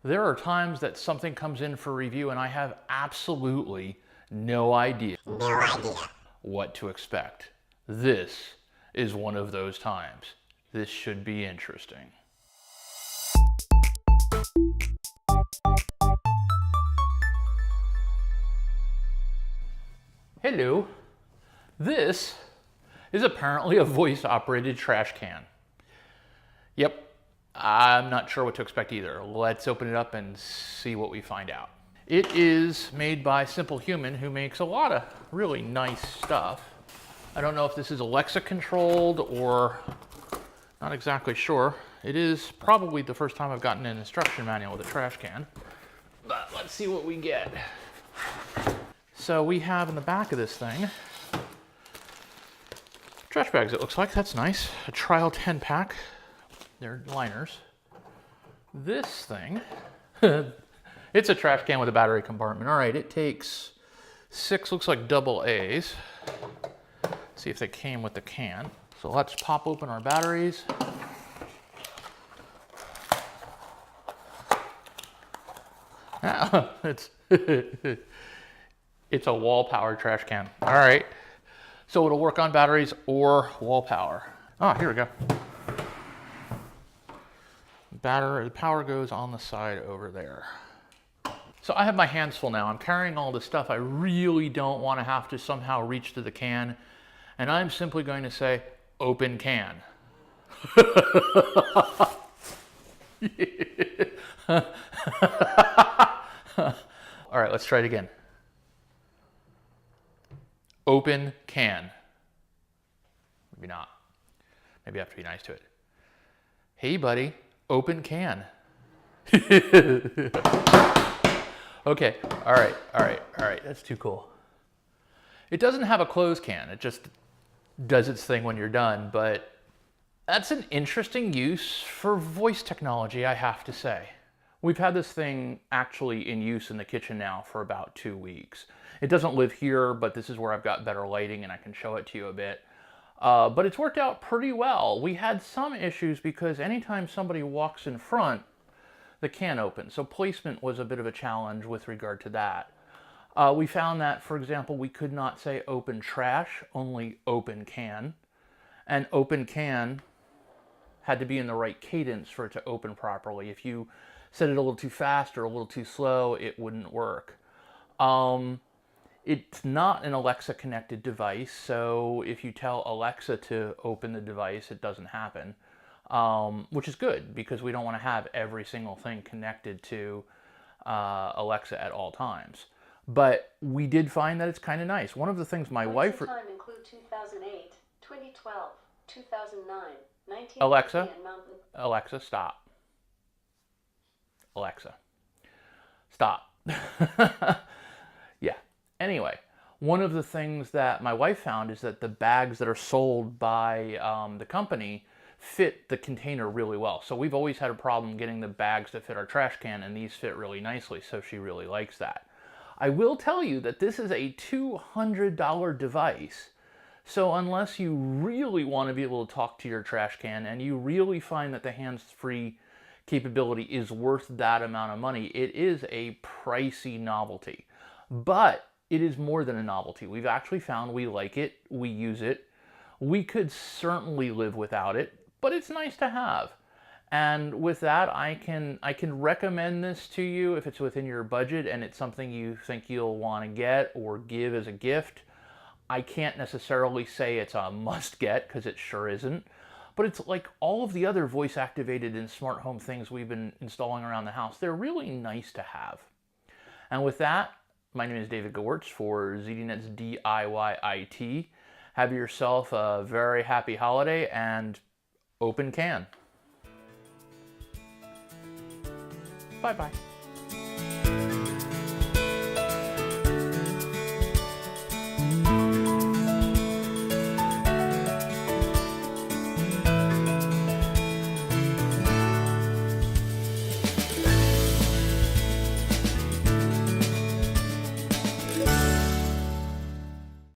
There are times that something comes in for review and I have absolutely no idea what to expect. This is one of those times. This should be interesting. Hello. This is apparently a voice-operated trash can. Yep. I'm not sure what to expect either. Let's open it up and see what we find out. It is made by SimpleHuman, who makes a lot of really nice stuff. I don't know if this is Alexa controlled or not exactly sure. It is probably the first time I've gotten an instruction manual with a trash can. But let's see what we get. So we have in the back of this thing trash bags, it looks like. That's nice. A trial 10 pack. They're liners. This thing, it's a trash can with a battery compartment. All right, it takes 6, looks like double A's. See if they came with the can. So let's pop open our batteries. It's a wall powered trash can. All right, so it'll work on batteries or wall power. Oh, here we go. The power goes on the side over there. So I have my hands full now. I'm carrying all this stuff. I really don't want to have to somehow reach to the can. And I'm simply going to say, open can. All right, let's try it again. Open can. Maybe not. Maybe I have to be nice to it. Hey, buddy. Open can. Okay, all right, that's too cool. It doesn't have a closed can, it just does its thing when you're done, but that's an interesting use for voice technology, I have to say. We've had this thing actually in use in the kitchen now for about 2 weeks. It doesn't live here, but this is where I've got better lighting and I can show it to you a bit. But it's worked out pretty well. We had some issues because anytime somebody walks in front, the can opens. So placement was a bit of a challenge with regard to that. We found that, for example, we could not say open trash, only open can. And open can had to be in the right cadence for it to open properly. If you said it a little too fast or a little too slow, it wouldn't work. It's not an Alexa connected device, so if you tell Alexa to open the device, it doesn't happen, which is good because we don't want to have every single thing connected to Alexa at all times. But we did find that it's kind of nice. One of the things my wife... Time include 2008, 2012, 2009, 19... Alexa, Alexa, stop. Alexa, stop. Yeah. Anyway, one of the things that my wife found is that the bags that are sold by the company fit the container really well. So we've always had a problem getting the bags that fit our trash can, and these fit really nicely, so she really likes that. I will tell you that this is a $200 device. So unless you really want to be able to talk to your trash can and you really find that the hands-free capability is worth that amount of money, it is a pricey novelty. But it is more than a novelty. We've actually found we like it, we use it. We could certainly live without it, but it's nice to have. And with that, I can recommend this to you if it's within your budget and it's something you think you'll want to get or give as a gift. I can't necessarily say it's a must get because it sure isn't, but it's like all of the other voice activated and smart home things we've been installing around the house. They're really nice to have. And with that, my name is David Gewirtz for ZDNet's DIY IT. Have yourself a very happy holiday and open can. Bye-bye.